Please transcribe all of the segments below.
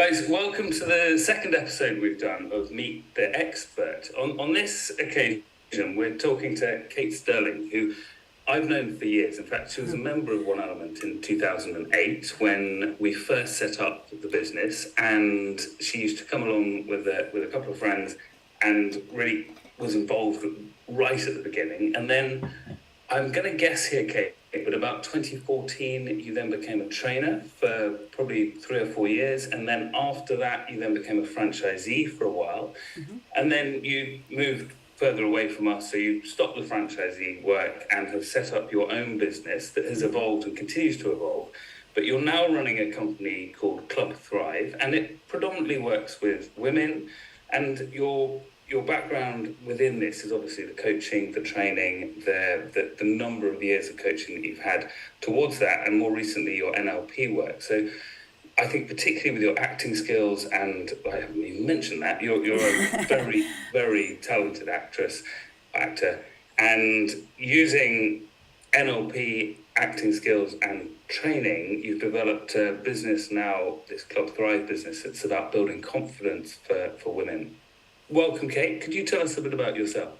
Guys, welcome to the second episode we've done of Meet the Expert. On this occasion, we're talking to Kate Sterling, who I've known for years. In fact, she was a member of One Element in 2008 when we first set up the business, and she used to come along with a couple of friends and really was involved right at the beginning. And then I'm going to guess here, Kate, but about 2014, you then became a trainer for probably 3 or 4 years. And then after that, you then became a franchisee for a while. Mm-hmm. And then you moved further away from us. So you stopped the franchisee work and have set up your own business that has evolved and continues to evolve. But you're now running a company called Club Thrive, and it predominantly works with women. And your background within this is obviously the coaching, the training, the number of years of coaching that you've had towards that, and more recently your NLP work. So I think particularly with your acting skills, and I haven't even mentioned that, you're a very, very talented actor, and using NLP, acting skills and training, you've developed a business now, this Club Thrive business. It's about building confidence for women. Welcome, Kate. Could you tell us a bit about yourself?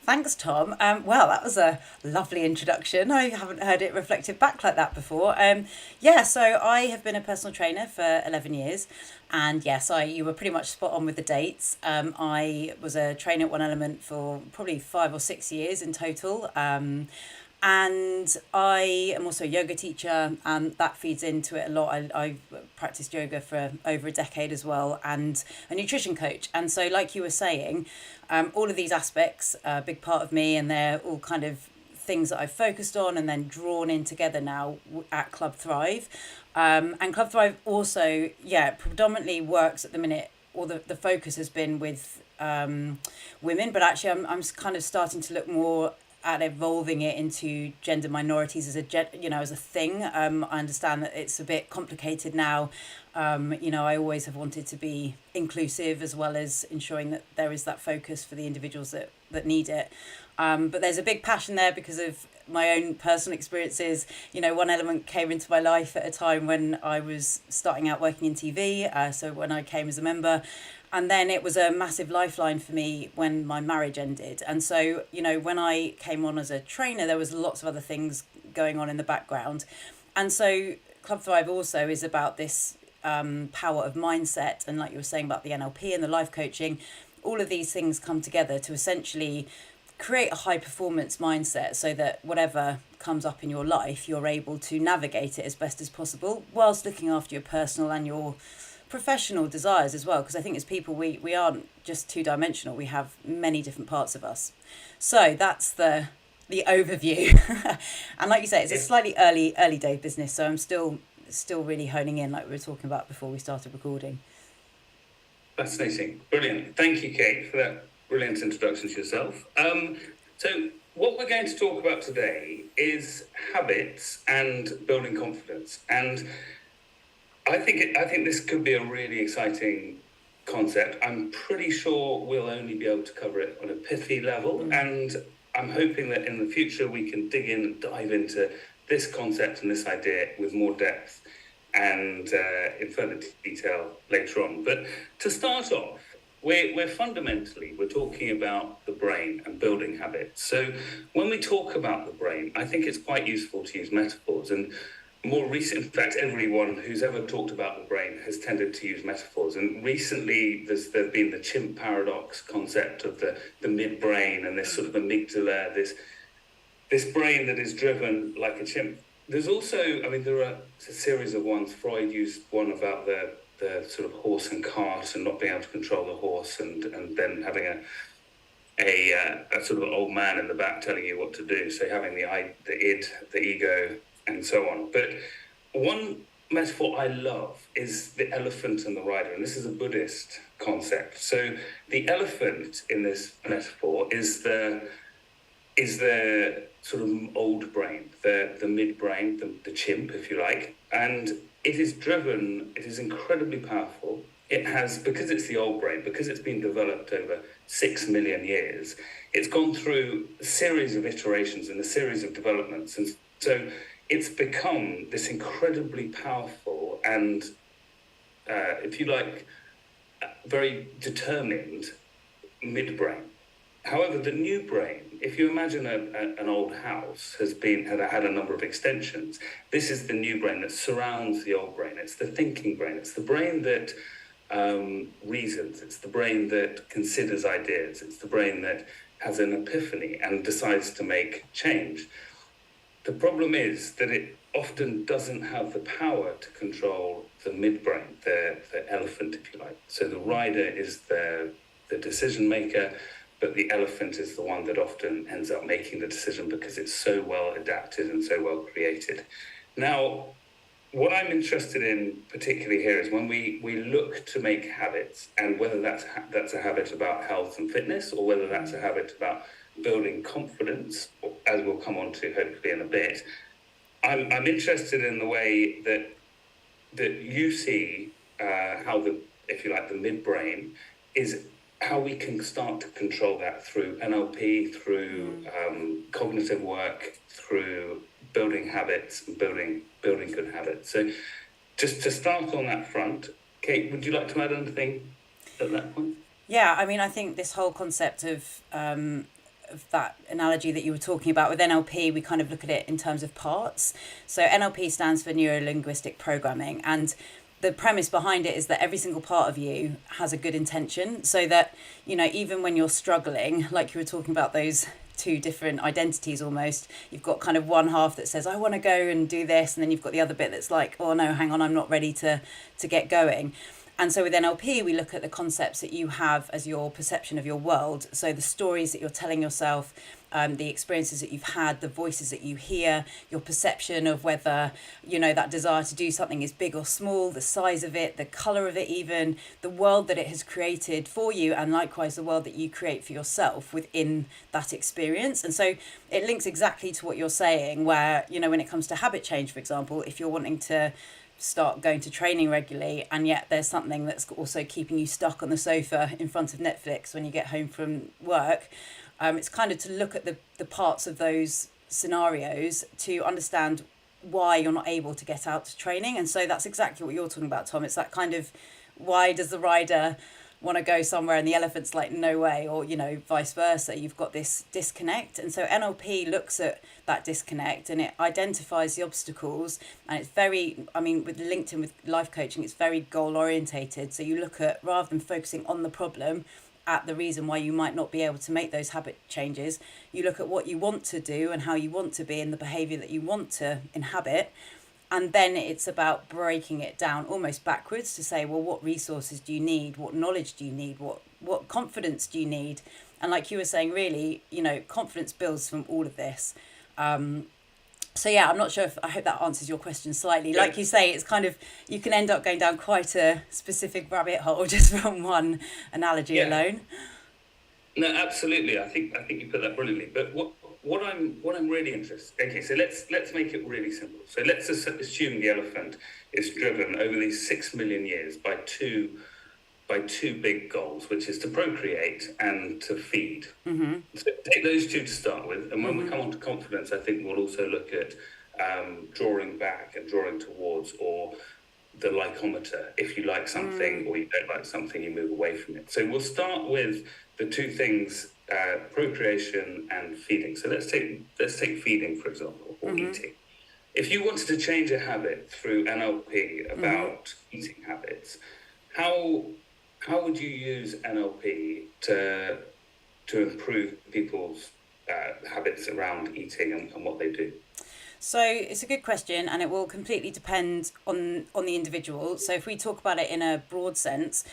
Thanks, Tom. Well, that was a lovely introduction. I haven't heard it reflected back like that before. So I have been a personal trainer for 11 years. And yes, you were pretty much spot on with the dates. I was a trainer at One Element for probably 5 or 6 years in total. And I am also a yoga teacher, and that feeds into it a lot. I've practiced yoga for over a decade as well, and a nutrition coach. And so, like you were saying, all of these aspects are a big part of me, and they're all kind of things that I've focused on and then drawn in together now at Club Thrive. And Club Thrive also, predominantly works at the minute, or the focus has been with women, but actually I'm kind of starting to look more at evolving it into gender minorities as a thing. I understand that it's a bit complicated now. I always have wanted to be inclusive, as well as ensuring that there is that focus for the individuals that need it. But there's a big passion there because of my own personal experiences. One Element came into my life at a time when I was starting out working in TV. So when I came as a member, and then it was a massive lifeline for me when my marriage ended. And so, when I came on as a trainer, there was lots of other things going on in the background. And so Club Thrive also is about this power of mindset. And like you were saying about the NLP and the life coaching, all of these things come together to essentially create a high performance mindset so that whatever comes up in your life, you're able to navigate it as best as possible, whilst looking after your personal and your professional desires as well, because I think as people we aren't just two-dimensional. We have many different parts of us. So that's the overview. And like you say, it's a slightly early day business, so I'm still really honing in, like we were talking about before we started recording. Fascinating. Brilliant. Thank you, Kate, for that brilliant introduction to yourself. So what we're going to talk about today is habits and building confidence. And I think this could be a really exciting concept. I'm pretty sure we'll only be able to cover it on a pithy level, and I'm hoping that in the future we can dig in and dive into this concept and this idea with more depth and in further detail later on. But to start off, we're fundamentally talking about the brain and building habits. So when we talk about the brain, I think it's quite useful to use metaphors. And more recent, in fact, everyone who's ever talked about the brain has tended to use metaphors. And recently, there's been the chimp paradox concept of the midbrain and this sort of amygdala, this brain that is driven like a chimp. There's also, there are a series of ones. Freud used one about the sort of horse and cart and not being able to control the horse, and then having a sort of old man in the back telling you what to do. So having the id, the ego, and so on. But one metaphor I love is the elephant and the rider, and this is a Buddhist concept. So the elephant in this metaphor is the sort of old brain, the midbrain, the chimp, if you like, and it is incredibly powerful. It has, because it's the old brain, because it's been developed over 6 million years, it's gone through a series of iterations and a series of developments, and so it's become this incredibly powerful and if you like, very determined midbrain. However, the new brain, if you imagine an old house had a number of extensions, this is the new brain that surrounds the old brain. It's the thinking brain. It's the brain that reasons. It's the brain that considers ideas. It's the brain that has an epiphany and decides to make change. The problem is that it often doesn't have the power to control the midbrain, the elephant, if you like. So the rider is the decision maker, but the elephant is the one that often ends up making the decision because it's so well adapted and so well created. Now, what I'm interested in particularly here is when we look to make habits, and whether that's a habit about health and fitness, or whether that's a habit about building confidence, as we'll come on to hopefully in a bit. I'm interested in the way that you see how if you like, the midbrain is, how we can start to control that through NLP, through cognitive work, through building habits and building good habits. So just to start on that front, Kate, would you like to add anything at that point? Yeah, I mean, I think this whole concept of that analogy that you were talking about with NLP, we kind of look at it in terms of parts. So NLP stands for Neuro Linguistic Programming, and the premise behind it is that every single part of you has a good intention, so that, you know, even when you're struggling, like you were talking about those two different identities almost, you've got kind of one half that says, I want to go and do this, and then you've got the other bit that's like, oh no, hang on, I'm not ready to get going. And so with NLP, we look at the concepts that you have as your perception of your world. So the stories that you're telling yourself, the experiences that you've had, the voices that you hear, your perception of whether, you know, that desire to do something is big or small, the size of it, the colour of it even, the world that it has created for you, and likewise the world that you create for yourself within that experience. And so it links exactly to what you're saying, where, you know, when it comes to habit change, for example, if you're wanting to start going to training regularly, and yet there's something that's also keeping you stuck on the sofa in front of Netflix when you get home from work, it's kind of to look at the parts of those scenarios to understand why you're not able to get out to training. And so that's exactly what you're talking about, Tom. It's that kind of, why does the rider want to go somewhere and the elephant's like, no way, or, you know, vice versa. You've got this disconnect. And so NLP looks at that disconnect and it identifies the obstacles, and it's very, I mean, with LinkedIn, with life coaching, it's very goal orientated. So you look at, rather than focusing on the problem, at the reason why you might not be able to make those habit changes, you look at what you want to do and how you want to be and the behavior that you want to inhabit. And then it's about breaking it down almost backwards to say, well, what resources do you need? What knowledge do you need? What confidence do you need? And like you were saying, really, you know, confidence builds from all of this. So yeah, I'm not sure I hope that answers your question slightly. Like you say, it's kind of, you can end up going down quite a specific rabbit hole just from one analogy alone. No, absolutely. I think you put that brilliantly. But what I'm really interested. Okay, so let's make it really simple. So let's assume the elephant is driven over these 6 million years by two big goals, which is to procreate and to feed. Mm-hmm. So take those two to start with, and when we come on to confidence, I think we'll also look at drawing back and drawing towards, or the likeometer. If you like something or you don't like something, you move away from it. So we'll start with the two things, procreation and feeding. So let's take feeding, for example, or eating. If you wanted to change a habit through NLP about eating habits, how would you use NLP to improve people's habits around eating and what they do? So it's a good question, and it will completely depend on the individual. So if we talk about it in a broad sense,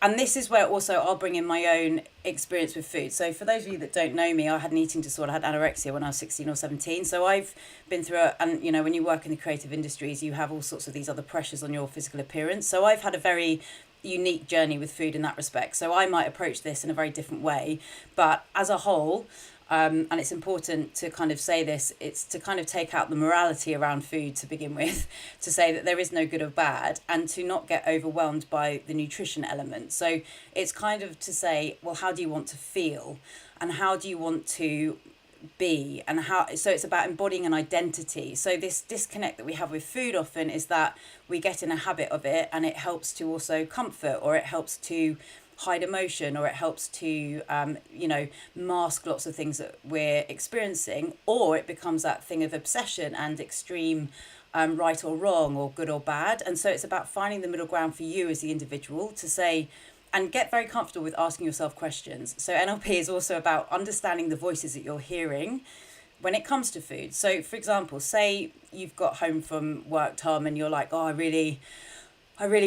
and this is where also I'll bring in my own experience with food. So for those of you that don't know me, I had an eating disorder. I had anorexia when I was 16 or 17. So I've been through and you know, when you work in the creative industries, you have all sorts of these other pressures on your physical appearance. So I've had a very unique journey with food in that respect. So I might approach this in a very different way. But as a whole, and it's important to kind of say this, it's to kind of take out the morality around food to begin with, to say that there is no good or bad, and to not get overwhelmed by the nutrition element. So it's kind of to say, well, how do you want to feel, and how do you want to be, and how, so it's about embodying an identity. So this disconnect that we have with food often is that we get in a habit of it, and it helps to also comfort, or it helps to hide emotion, or it helps to mask lots of things that we're experiencing, or it becomes that thing of obsession and extreme right or wrong, or good or bad. And so it's about finding the middle ground for you as the individual to say, and get very comfortable with asking yourself questions. So NLP is also about understanding the voices that you're hearing when it comes to food. So for example, say you've got home from work, Tom, and you're like, oh, I really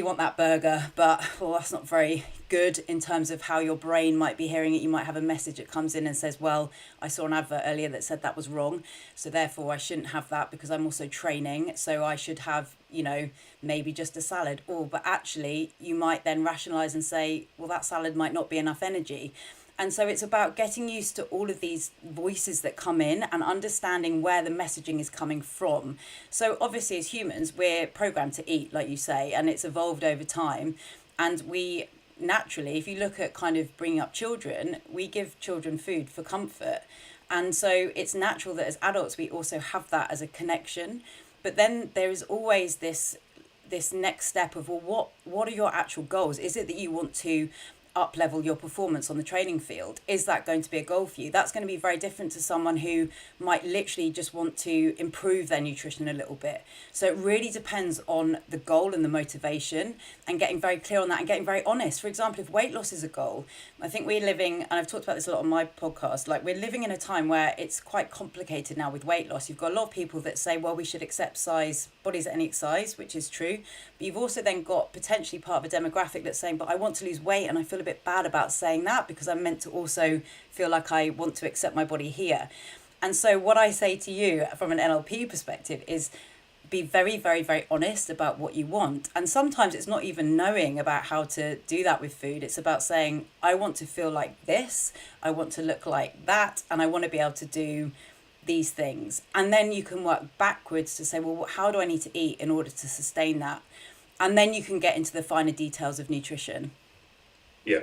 want that burger, but well, that's not very good in terms of how your brain might be hearing it. You might have a message that comes in and says, well, I saw an advert earlier that said that was wrong, so therefore I shouldn't have that because I'm also training, so I should have, maybe just a salad. Or, but actually, you might then rationalize and say, well, that salad might not be enough energy. And so it's about getting used to all of these voices that come in and understanding where the messaging is coming from. So obviously as humans, we're programmed to eat, like you say, and it's evolved over time. And we naturally, if you look at kind of bringing up children, we give children food for comfort. And so it's natural that as adults, we also have that as a connection. But then there is always this next step of, well, what are your actual goals? Is it that you want to up level your performance on the training field? Is that going to be a goal for you? That's going to be very different to someone who might literally just want to improve their nutrition a little bit. So it really depends on the goal and the motivation, and getting very clear on that and getting very honest. For example, if weight loss is a goal, I think we're living, and I've talked about this a lot on my podcast, like we're living in a time where it's quite complicated now with weight loss. You've got a lot of people that say, well, we should accept bodies at any size, which is true. But you've also then got potentially part of a demographic that's saying, but I want to lose weight and I feel a bit bad about saying that because I'm meant to also feel like I want to accept my body here. And so what I say to you from an NLP perspective is be very, very, very honest about what you want. And sometimes it's not even knowing about how to do that with food. It's about saying, I want to feel like this, I want to look like that, and I want to be able to do these things. And then you can work backwards to say, well, how do I need to eat in order to sustain that? And then you can get into the finer details of nutrition. Yeah,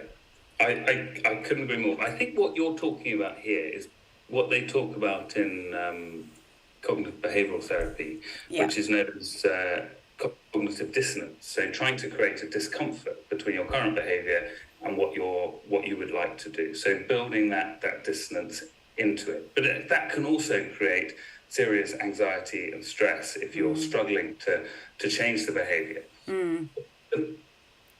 I couldn't agree more. I think what you're talking about here is what they talk about in cognitive behavioral therapy, which is known as cognitive dissonance. So trying to create a discomfort between your current behavior and what you would like to do. So building that dissonance into it. But that can also create serious anxiety and stress if you're struggling to change the behavior.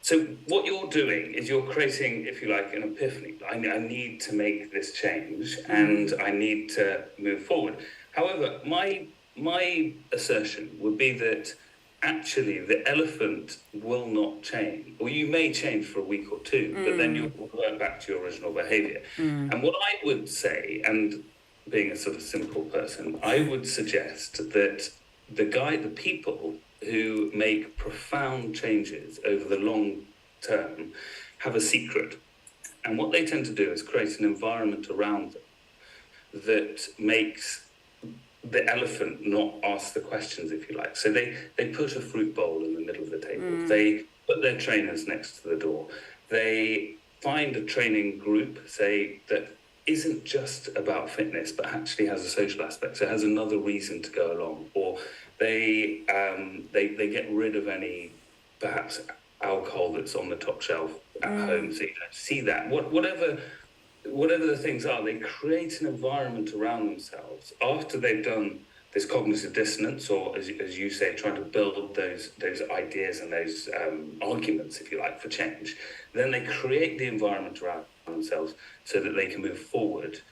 So what you're doing is you're creating, if you like, an epiphany. I need to make this change and I need to move forward. However, my assertion would be that actually the elephant will not change, or you may change for a week or two, but then you'll revert back to your original behavior. And what I would say, and being a sort of simple person, I would suggest that the people who make profound changes over the long term have a secret. And what they tend to do is create an environment around them that makes the elephant not ask the questions, if you like. So they put a fruit bowl in the middle of the table. They put their trainers next to the door. They find a training group, say, that isn't just about fitness, but actually has a social aspect. So it has another reason to go along. Or they get rid of any, perhaps, alcohol that's on the top shelf at home. So you don't see that. Whatever the things are, they create an environment around themselves after they've done this cognitive dissonance, or as you say, trying to build those ideas and those arguments, if you like, for change. Then they create the environment around themselves so that they can move forward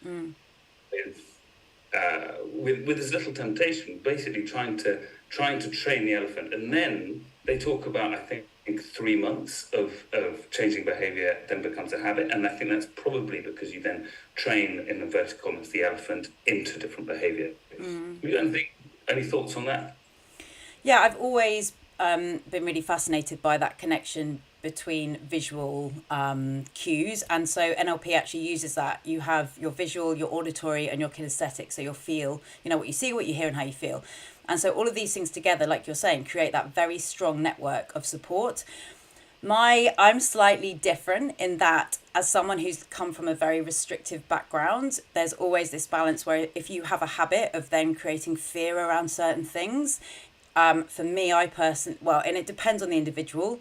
with as little temptation, basically trying to train the elephant. And then they talk about, I think 3 months of changing behavior then becomes a habit. And I think that's probably because you then train, in inverted commas, the elephant into different behavior. Any thoughts on that? Yeah, I've always been really fascinated by that connection between visual cues. And so NLP actually uses that. You have your visual, your auditory, and your kinesthetic. So your feel, what you see, what you hear, and how you feel. And so all of these things together, like you're saying, create that very strong network of support. I'm slightly different in that, as someone who's come from a very restrictive background, there's always this balance where if you have a habit of then creating fear around certain things, for me, well, and it depends on the individual.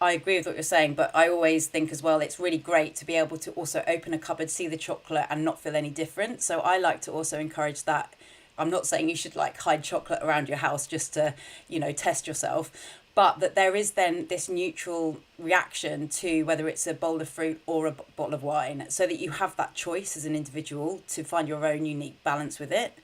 I agree with what you're saying, but I always think as well, it's really great to be able to also open a cupboard, see the chocolate, and not feel any different. So I like to also encourage that. I'm not saying you should like hide chocolate around your house just to, test yourself, but that there is then this neutral reaction to whether it's a bowl of fruit or a bottle of wine, so that you have that choice as an individual to find your own unique balance with it.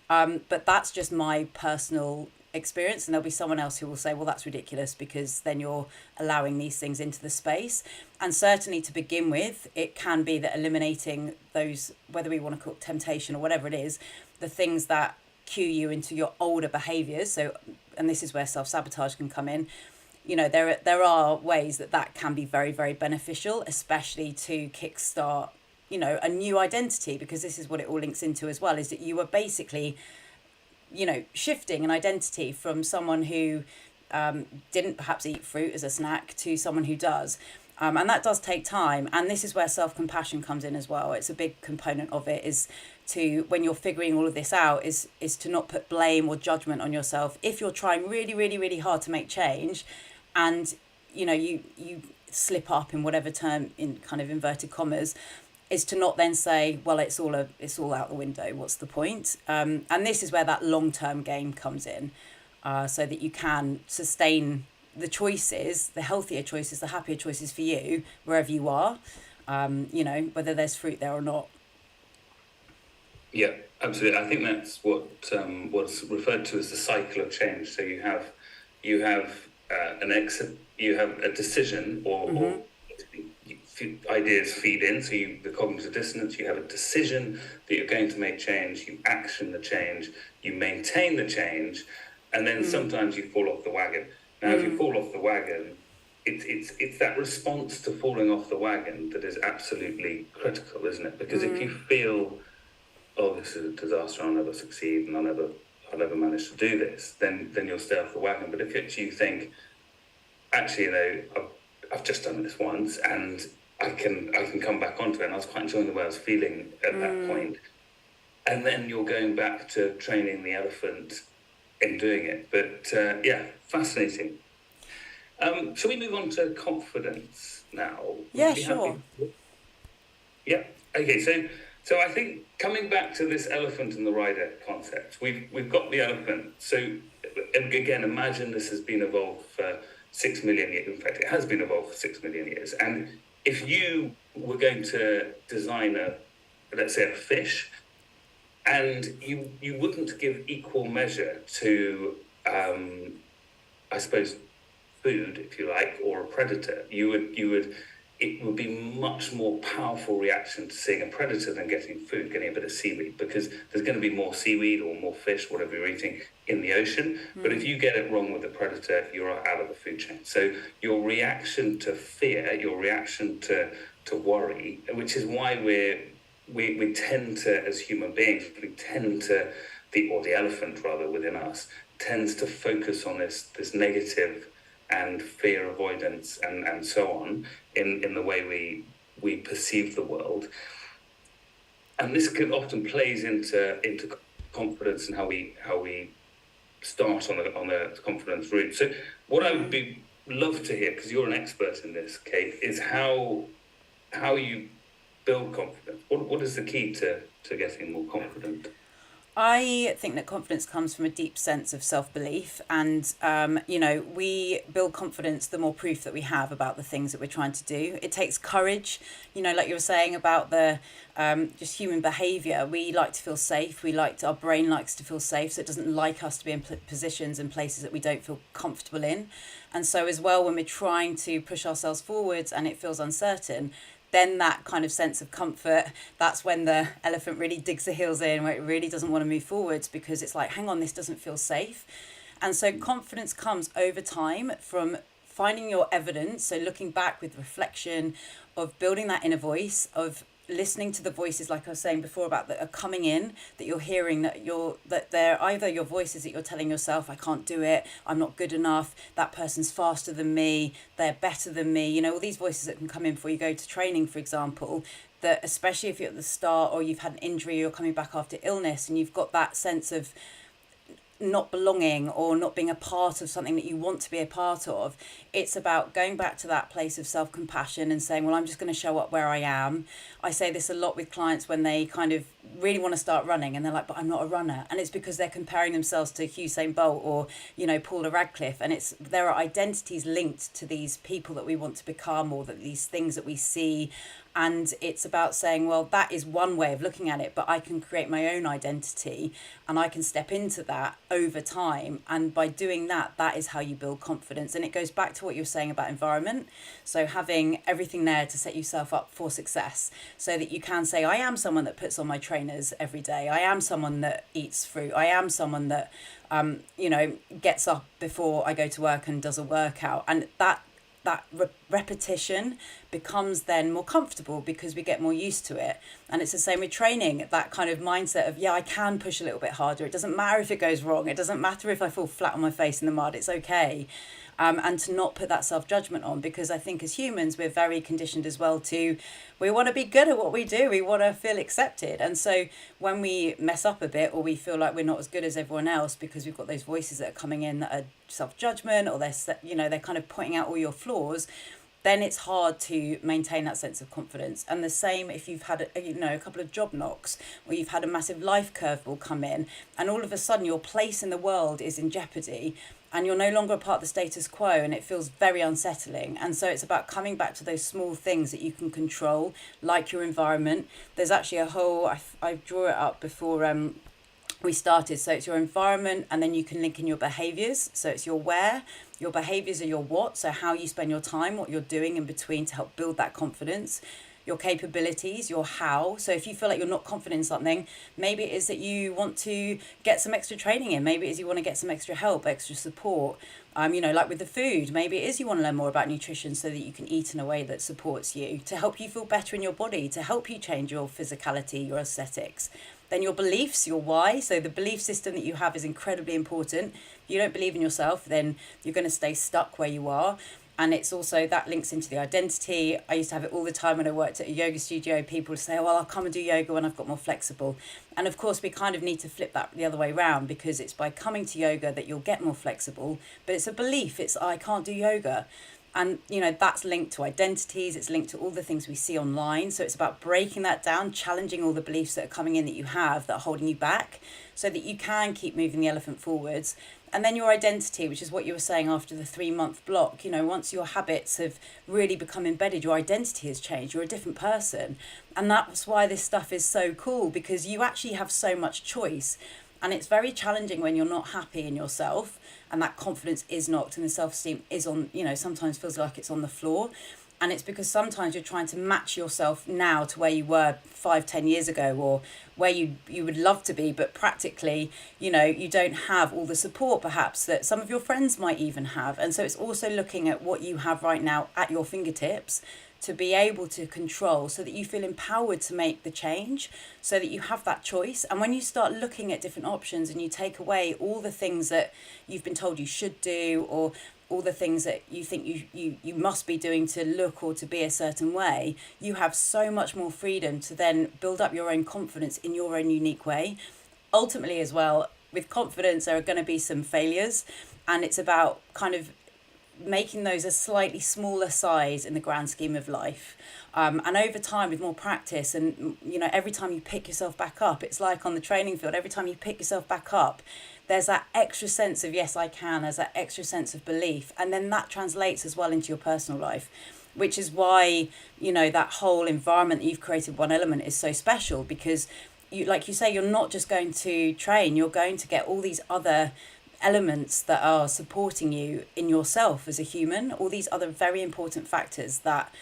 But that's just my personal experience, and there'll be someone else who will say, well, that's ridiculous because then you're allowing these things into the space. And certainly to begin with, it can be that eliminating those, whether we want to call it temptation or whatever it is, the things that cue you into your older behaviors. So, and this is where self-sabotage can come in. There are ways that can be very, very beneficial, especially to kickstart a new identity, because this is what it all links into as well, is that you are basically shifting an identity from someone who didn't perhaps eat fruit as a snack to someone who does. And that does take time. And this is where self-compassion comes in as well. It's a big component of it, is to, when you're figuring all of this out, is to not put blame or judgment on yourself. If you're trying really, really, really hard to make change and, you slip up in whatever term, in kind of inverted commas, is to not then say, well, it's all out the window. What's the point? And this is where that long-term game comes in, so that you can sustain the choices, the healthier choices, the happier choices for you, wherever you are, whether there's fruit there or not. Yeah, absolutely. I think that's what's referred to as the cycle of change. So you have you have a decision, or ideas feed in. So the cognitive dissonance, you have a decision that you're going to make change, you action the change, you maintain the change, and then sometimes you fall off the wagon. Now, if you fall off the wagon, it's that response to falling off the wagon that is absolutely critical, isn't it? Because if you feel, oh, this is a disaster, I'll never succeed, and I'll never manage to do this, then you'll stay off the wagon. But if you think, actually, I've just done this once, and I can come back onto it, and I was quite enjoying the way I was feeling at that point. And then you're going back to training the elephant in doing it. But fascinating. Shall we move on to confidence now? Yeah, sure. Yeah. Okay. So I think coming back to this elephant and the rider concept, we've got the elephant. So again, imagine this has been evolved for 6 million years. In fact, it has been evolved for 6 million years. And if you were going to design let's say a fish, and you wouldn't give equal measure to, I suppose, food, if you like, or a predator, it would be much more powerful reaction to seeing a predator than getting food, getting a bit of seaweed, because there's going to be more seaweed or more fish, whatever you're eating, in the ocean. But if you get it wrong with the predator, you're out of the food chain. So your reaction to fear, your reaction to worry, which is why we tend to, as human beings, we tend to, the elephant rather within us, tends to focus on this negative and fear avoidance and so on in the way we perceive the world. And this can often plays into confidence and how we start on a confidence route. So what I would love to hear, because you're an expert in this, Kate, is how you build confidence. What is the key to getting more confident? I think that confidence comes from a deep sense of self-belief, and we build confidence the more proof that we have about the things that we're trying to do. It takes courage, like you were saying about the just human behavior. We like to feel safe. Our brain likes to feel safe, so it doesn't like us to be in positions and places that we don't feel comfortable in. And so as well, when we're trying to push ourselves forwards and it feels uncertain, then that kind of sense of comfort, that's when the elephant really digs the heels in, where it really doesn't want to move forwards, because it's like, hang on, this doesn't feel safe. And so confidence comes over time from finding your evidence, so looking back with reflection, of building that inner voice, of listening to the voices, like I was saying before, about that are coming in, that you're hearing, that they're either your voices that you're telling yourself, I can't do it, I'm not good enough, that person's faster than me, they're better than me, all these voices that can come in before you go to training, for example, that especially if you're at the start or you've had an injury, you're coming back after illness, and you've got that sense of not belonging or not being a part of something that you want to be a part of. It's about going back to that place of self-compassion and saying, well, I'm just going to show up where I am. I say this a lot with clients when they kind of really want to start running and they're like, but I'm not a runner, and it's because they're comparing themselves to Usain Bolt or Paula Radcliffe, and there are identities linked to these people that we want to become, or that these things that we see. And it's about saying, well, that is one way of looking at it, but I can create my own identity and I can step into that over time. And by doing that, that is how you build confidence. And it goes back to what you were saying about environment. So having everything there to set yourself up for success, so that you can say, I am someone that puts on my trainers every day. I am someone that eats fruit. I am someone that, gets up before I go to work and does a workout. And that repetition becomes then more comfortable because we get more used to it. And it's the same with training, that kind of mindset of, I can push a little bit harder. It doesn't matter if it goes wrong. It doesn't matter if I fall flat on my face in the mud. It's okay. And to not put that self-judgment on, because I think as humans, we're very conditioned as well we want to be good at what we do. We want to feel accepted. And so when we mess up a bit, or we feel like we're not as good as everyone else because we've got those voices that are coming in that are self-judgment, or they're kind of pointing out all your flaws, then it's hard to maintain that sense of confidence. And the same if you've had a couple of job knocks, or you've had a massive life curveball come in, and all of a sudden your place in the world is in jeopardy, and you're no longer a part of the status quo, and it feels very unsettling. And so it's about coming back to those small things that you can control, like your environment. There's actually a whole, I draw it up before we started. So it's your environment, and then you can link in your behaviors. So it's your where, your behaviors are your what, so how you spend your time, what you're doing in between to help build that confidence. Your capabilities, your how. So if you feel like you're not confident in something, maybe it is that you want to get some extra training in. Maybe it is you want to get some extra help, extra support. Like with the food, maybe it is you want to learn more about nutrition so that you can eat in a way that supports you, to help you feel better in your body, to help you change your physicality, your aesthetics. Then your beliefs, your why. So the belief system that you have is incredibly important. If you don't believe in yourself, then you're going to stay stuck where you are. And it's also, that links into the identity. I used to have it all the time when I worked at a yoga studio. People would say, well, I'll come and do yoga when I've got more flexible. And of course, we kind of need to flip that the other way around, because it's by coming to yoga that you'll get more flexible. But it's a belief. It's, I can't do yoga. And, that's linked to identities. It's linked to all the things we see online. So it's about breaking that down, challenging all the beliefs that are coming in that you have that are holding you back, so that you can keep moving the elephant forwards. And then your identity, which is what you were saying after the 3-month block, once your habits have really become embedded, your identity has changed. You're a different person. And that's why this stuff is so cool, because you actually have so much choice. And it's very challenging when you're not happy in yourself, and that confidence is knocked, and the self-esteem is on, sometimes feels like it's on the floor. And it's because sometimes you're trying to match yourself now to where you were 5-10 years ago, or where you would love to be, but practically, you don't have all the support perhaps that some of your friends might even have. And so it's also looking at what you have right now at your fingertips to be able to control, so that you feel empowered to make the change, so that you have that choice. And when you start looking at different options and you take away all the things that you've been told you should do, or all the things that you think you must be doing to look or to be a certain way, you have so much more freedom to then build up your own confidence in your own unique way. Ultimately as well, with confidence, there are going to be some failures, and it's about kind of making those a slightly smaller size in the grand scheme of life. And over time, with more practice, and every time you pick yourself back up, it's like on the training field, every time you pick yourself back up, there's that extra sense of, yes, I can, there's that extra sense of belief. And then that translates as well into your personal life, which is why, that whole environment that you've created, One Element, is so special, because you, like you say, you're not just going to train, you're going to get all these other elements that are supporting you in yourself as a human, all these other very important factors that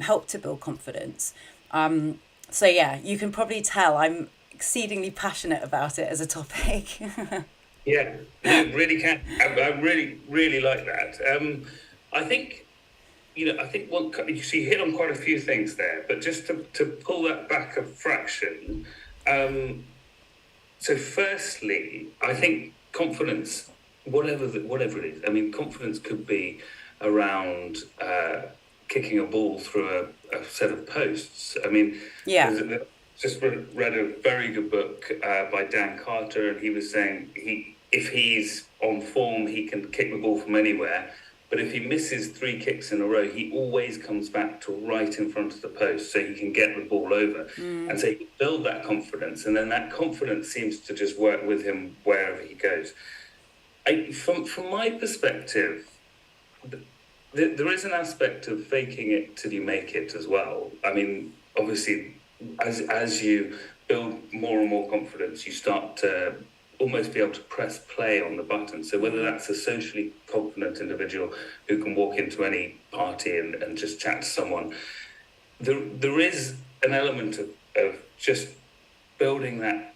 help to build confidence. So yeah, you can probably tell I'm exceedingly passionate about it as a topic. Yeah, no, really can. I really, really like that. I think I think you hit on quite a few things there, but just to pull that back a fraction. Um, so, firstly, I think confidence, whatever it is. I mean, confidence could be around kicking a ball through a set of posts. I mean, Yeah. there's just read a very good book by Dan Carter, and he was saying if he's on form, he can kick the ball from anywhere. But if he misses three kicks in a row, he always comes back to right in front of the post so he can get the ball over. And so he build that confidence, and then that confidence seems to just work with him wherever he goes. From my perspective, there is an aspect of faking it till you make it as well. I mean, obviously, as you build more and more confidence, you start to almost be able to press play on the button. So whether that's a socially confident individual who can walk into any party and just chat to someone, there is an element of just building that,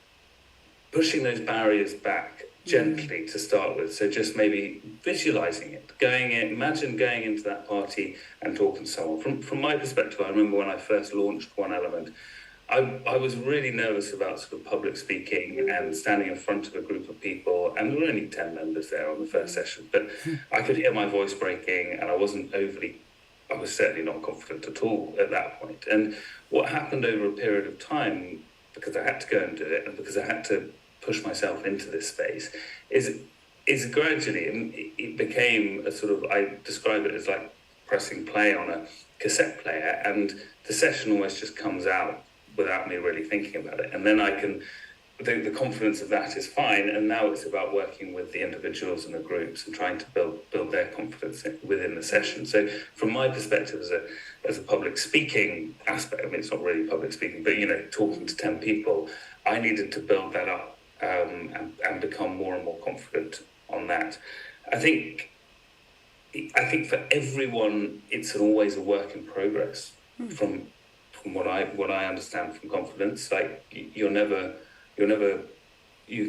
pushing those barriers back gently to start with. So just maybe visualizing it, imagine going into that party and talking to someone. From my perspective, I remember when I first launched One Element, I was really nervous about sort of public speaking and standing in front of a group of people, and there were only 10 members there on the first session, but I could hear my voice breaking, and I was certainly not confident at all at that point. And what happened over a period of time, because I had to go and do it, and because I had to push myself into this space, is gradually it became a sort of, I describe it as like pressing play on a cassette player, and the session almost just comes out without me really thinking about it. And then the confidence of that is fine. And now it's about working with the individuals and the groups and trying to build their confidence within the session. So from my perspective as a public speaking aspect, I mean, it's not really public speaking, but, talking to 10 people, I needed to build that up and become more and more confident on that. I think for everyone, it's always a work in progress from what I understand from confidence. Like you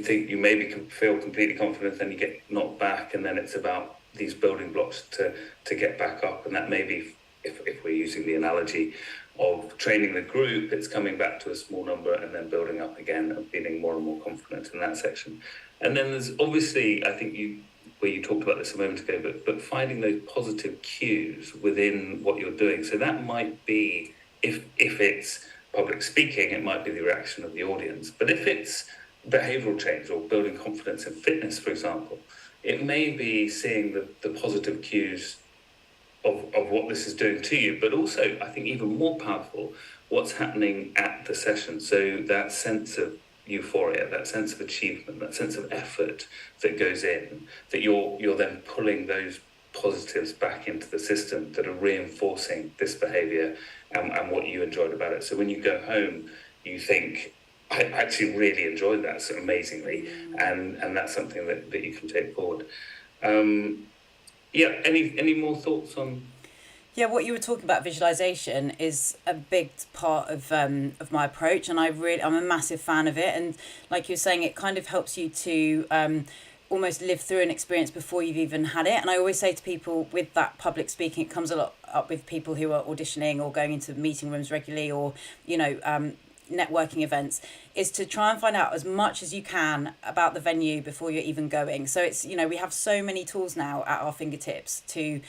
think you maybe can feel completely confident, then you get knocked back, and then it's about these building blocks to get back up. And that maybe, if we're using the analogy of training the group, it's coming back to a small number and then building up again and feeling more and more confident in that section. And then there's obviously, I think you talked about this a moment ago, but finding those positive cues within what you're doing. So that might be, if it's public speaking, it might be the reaction of the audience. But if it's behavioral change or building confidence in fitness, for example, it may be seeing the positive cues of what this is doing to you, but also, I think even more powerful, what's happening at the session. So that sense of euphoria, that sense of achievement, that sense of effort that goes in, that you're then pulling those positives back into the system that are reinforcing this behavior and what you enjoyed about it. So when you go home, you think, I actually really enjoyed that so amazingly, and that's something that you can take forward. Any more thoughts on? Yeah, what you were talking about, visualization, is a big part of my approach, and I'm a massive fan of it. And like you were saying, it kind of helps you to almost live through an experience before you've even had it. And I always say to people with that public speaking, it comes a lot up with people who are auditioning or going into meeting rooms regularly, or networking events, is to try and find out as much as you can about the venue before you're even going. So it's, we have so many tools now at our fingertips to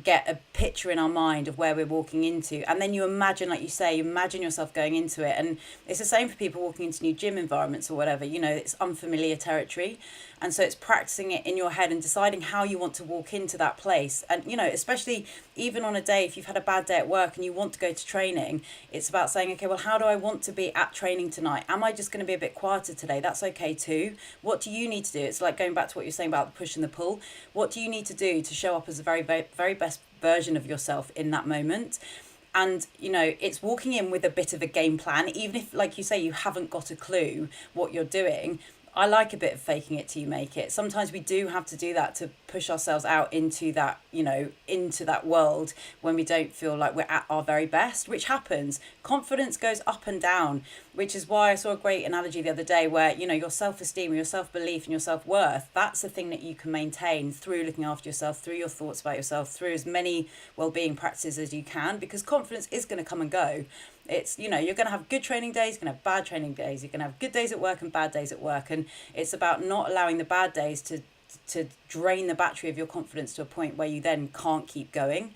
get a picture in our mind of where we're walking into, and then you imagine, like you say, imagine yourself going into it. And it's the same for people walking into new gym environments or whatever. It's unfamiliar territory, and so it's practicing it in your head and deciding how you want to walk into that place. And especially even on a day, if you've had a bad day at work and you want to go to training, it's about saying, okay, well, how do I want to be at training tonight? Am I just going to be a bit quieter today? That's okay too. What do you need to do? It's like going back to what you're saying about the push and the pull. What do you need to do to show up as a very, very, very best version of yourself in that moment? And it's walking in with a bit of a game plan, even if, like you say, you haven't got a clue what you're doing. I like a bit of faking it till you make it. Sometimes we do have to do that to push ourselves out into that, into that world when we don't feel like we're at our very best, which happens. Confidence goes up and down, which is why I saw a great analogy the other day where, your self-esteem, your self-belief and your self-worth, that's the thing that you can maintain through looking after yourself, through your thoughts about yourself, through as many well-being practices as you can, because confidence is going to come and go. It's, you're going to have good training days, you're going to have bad training days, you're going to have good days at work and bad days at work. And it's about not allowing the bad days to drain the battery of your confidence to a point where you then can't keep going.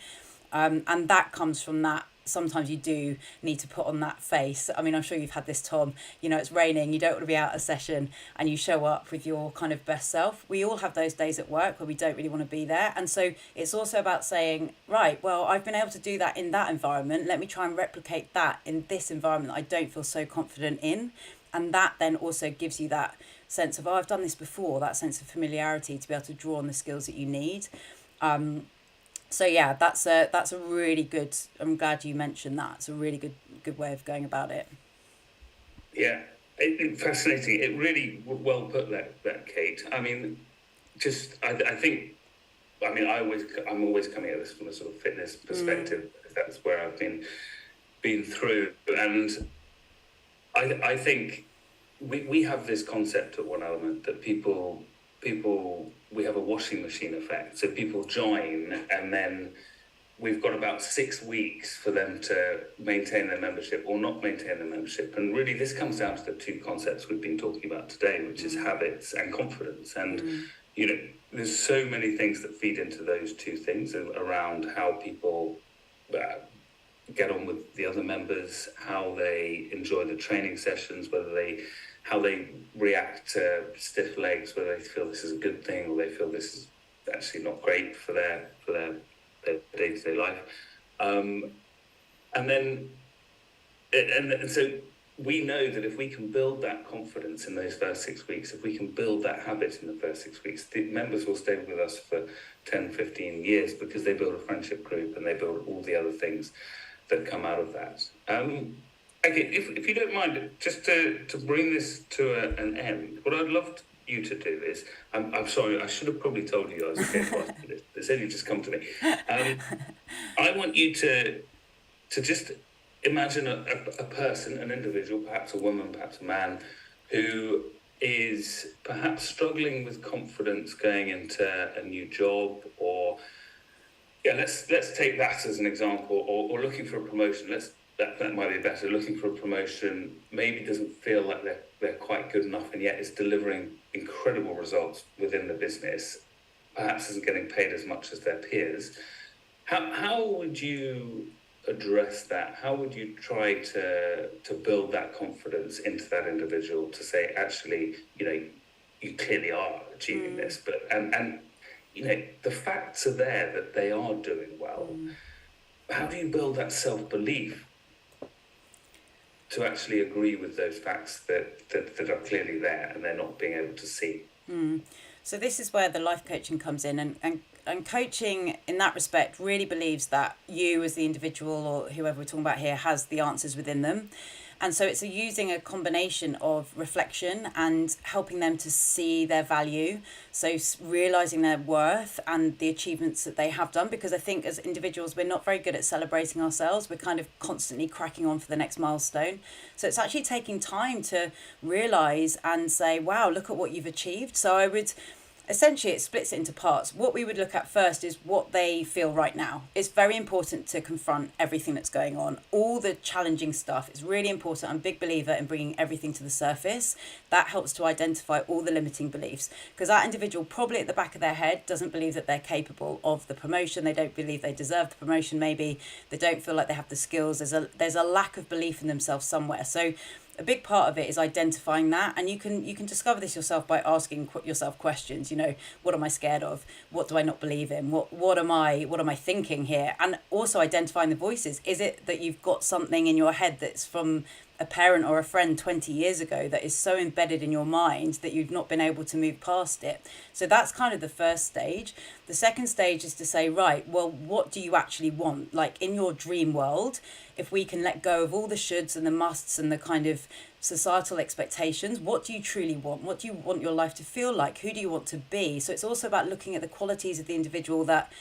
And that comes from that. Sometimes you do need to put on that face. I mean, I'm sure you've had this, Tom. It's raining, you don't want to be out of session, and you show up with your kind of best self. We all have those days at work where we don't really want to be there. And so it's also about saying, right, well, I've been able to do that in that environment. Let me try and replicate that in this environment that I don't feel so confident in. And that then also gives you that sense of, oh, I've done this before, that sense of familiarity to be able to draw on the skills that you need. So yeah, that's a really good. I'm glad you mentioned that. It's a really good way of going about it. Yeah, fascinating. It really well put, that Kate. I mean, I think. I mean, I'm always coming at this from a sort of fitness perspective. That's where I've been through, and I think we have this concept at One Element that people we have a washing machine effect. So people join, and then we've got about 6 weeks for them to maintain their membership or not maintain their membership. And really, this comes down to the two concepts we've been talking about today, which is habits and confidence. And there's so many things that feed into those two things around how people get on with the other members, how they enjoy the training sessions, how they react to stiff legs, whether they feel this is a good thing or they feel this is actually not great for their day-to-day life. And so we know that if we can build that confidence in those first 6 weeks, if we can build that habit in the first 6 weeks, the members will stay with us for 10, 15 years because they build a friendship group and they build all the other things that come out of that. Okay, if you don't mind, just to bring this to an end, what I'd love you to do is, I'm sorry, I should have probably told you I was okay for this. It's only just come to me. I want you to just imagine a person, an individual, perhaps a woman, perhaps a man, who is perhaps struggling with confidence going into a new job, or let's take that as an example, or looking for a promotion. That might be better. Looking for a promotion, maybe doesn't feel like they're quite good enough, and yet is delivering incredible results within the business. Perhaps isn't getting paid as much as their peers. How would you address that? How would you try to build that confidence into that individual to say, actually, you clearly are achieving this, but and the facts are there that they are doing well. How do you build that self-belief to actually agree with those facts that are clearly there and they're not being able to see? So this is where the life coaching comes in, and coaching in that respect really believes that you as the individual, or whoever we're talking about here, has the answers within them. And so it's using a combination of reflection and helping them to see their value. So realizing their worth and the achievements that they have done, because I think as individuals, we're not very good at celebrating ourselves. We're kind of constantly cracking on for the next milestone. So it's actually taking time to realize and say, wow, look at what you've achieved. So I would essentially, it splits it into parts. What we would look at first is what they feel right now. It's very important to confront everything that's going on, all the challenging stuff. It's really important. I'm a big believer in bringing everything to the surface. That helps to identify all the limiting beliefs, because that individual probably at the back of their head doesn't believe that they're capable of the promotion. They don't believe they deserve the promotion. Maybe they don't feel like they have the skills. There's a lack of belief in themselves somewhere. So a big part of it is identifying that, and you can discover this yourself by asking yourself questions. What am I scared of? What do I not believe in? What am I thinking here? And also identifying the voices. Is it that you've got something in your head that's from a parent or a friend 20 years ago that is so embedded in your mind that you've not been able to move past it? So that's kind of the first stage. The second stage is to say, right, well, what do you actually want? Like in your dream world, if we can let go of all the shoulds and the musts and the kind of societal expectations. What do you truly want? What do you want your life to feel like? Who do you want to be? So it's also about looking at the qualities of the individual that,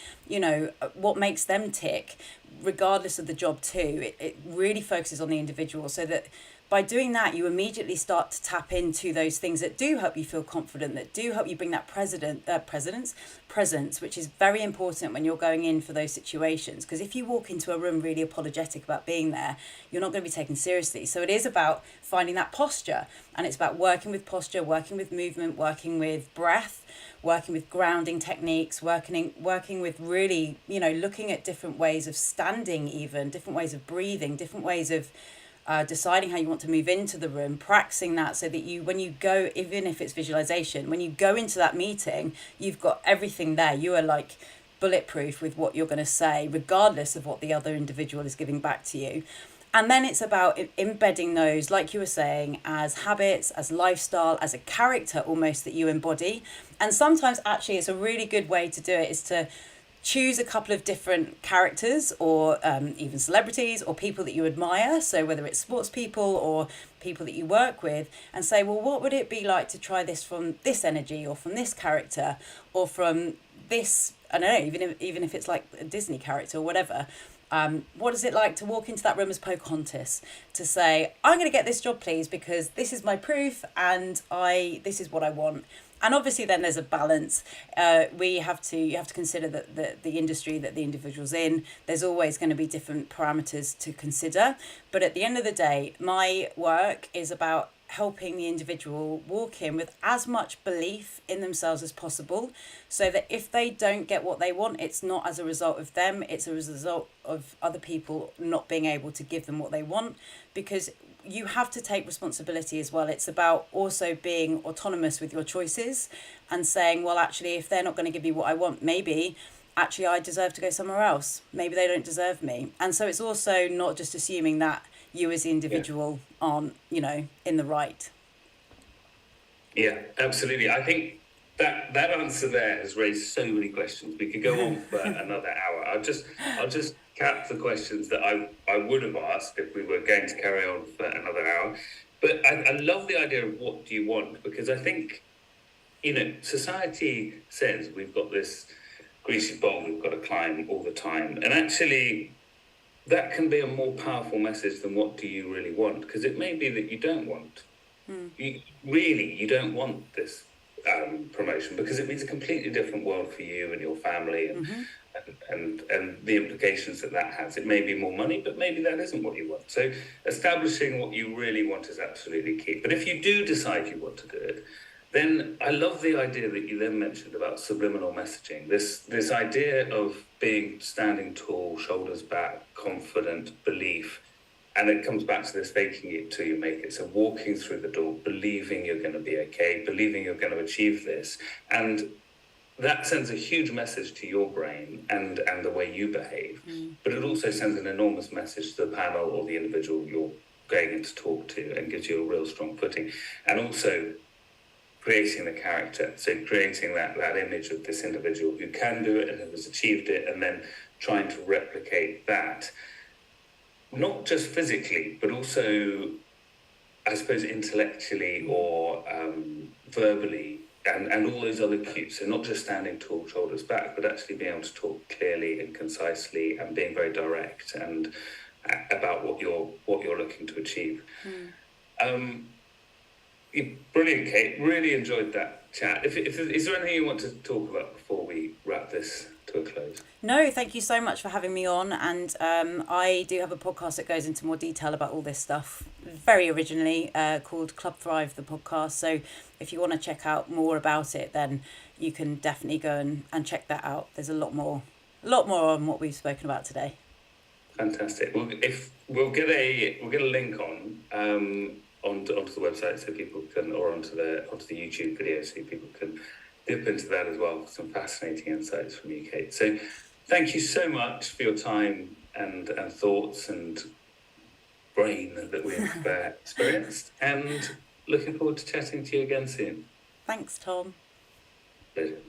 what makes them tick, regardless of the job too. It really focuses on the individual, so that by doing that, you immediately start to tap into those things that do help you feel confident, that do help you bring that presence, which is very important when you're going in for those situations. Because if you walk into a room really apologetic about being there, you're not going to be taken seriously. So it is about finding that posture, and it's about working with posture, working with movement, working with breath, working with grounding techniques, working with really, looking at different ways of standing, even different ways of breathing, different ways of deciding how you want to move into the room, practicing that, so that when you go, even if it's visualization, when you go into that meeting, you've got everything there. You are like bulletproof with what you're going to say, regardless of what the other individual is giving back to you. And then it's about embedding those, like you were saying, as habits, as lifestyle, as a character almost that you embody. And sometimes actually it's a really good way to do it is to choose a couple of different characters, or even celebrities or people that you admire. So whether it's sports people or people that you work with, and say, well, what would it be like to try this from this energy, or from this character, or from this, I don't know, even if it's like a Disney character or whatever. What is it like to walk into that room as Pocahontas, to say, I'm going to get this job, please, because this is my proof, and this is what I want. And obviously then there's a balance. You have to consider that the industry that the individual's in, there's always going to be different parameters to consider. But at the end of the day, my work is about helping the individual walk in with as much belief in themselves as possible, so that if they don't get what they want, it's not as a result of them, it's a result of other people not being able to give them what they want. Because you have to take responsibility as well. It's about also being autonomous with your choices, and saying, well, actually, if they're not going to give me what I want, maybe actually I deserve to go somewhere else. Maybe they don't deserve me. And so it's also not just assuming that you as the individual aren't, in the right. Yeah, absolutely. I think that answer there has raised so many questions. We could go on for another hour. I'll just cap the questions that I would have asked if we were going to carry on for another hour. But I love the idea of what do you want, because I think, society says we've got this greasy bowl we've got to climb all the time. And actually, that can be a more powerful message than what do you really want, because it may be that you don't want. You don't want this promotion, because it means a completely different world for you and your family, and the implications that has. It may be more money, but maybe that isn't what you want. So establishing what you really want is absolutely key. But if you do decide you want to do it, then I love the idea that you then mentioned about subliminal messaging. This idea of standing tall, shoulders back, confident, belief. And it comes back to this faking it till you make it. So walking through the door, believing you're going to be okay, believing you're going to achieve this. And that sends a huge message to your brain and the way you behave. But it also sends an enormous message to the panel or the individual you're going in to talk to, and gives you a real strong footing. And also creating the character. So creating that image of this individual who can do it and who has achieved it, and then trying to replicate that. Not just physically, but also, I suppose, intellectually or verbally, and all those other cues. So not just standing tall, shoulders back, but actually being able to talk clearly and concisely, and being very direct and about what you're looking to achieve. Brilliant, Kate. Really enjoyed that chat. Is there anything you want to talk about before we wrap this to a close? No, thank you so much for having me on. And I do have a podcast that goes into more detail about all this stuff, very originally, called Club Thrive, the podcast. So if you want to check out more about it, then you can definitely go and check that out. There's a lot more on what we've spoken about today. Fantastic. Well, we'll get a link onto the website, so people can, or onto the YouTube video, so people can dip into that as well. Some fascinating insights from you, Kate. So thank you so much for your time and thoughts and brain that we've experienced, and looking forward to chatting to you again soon. Thanks, Tom. Pleasure.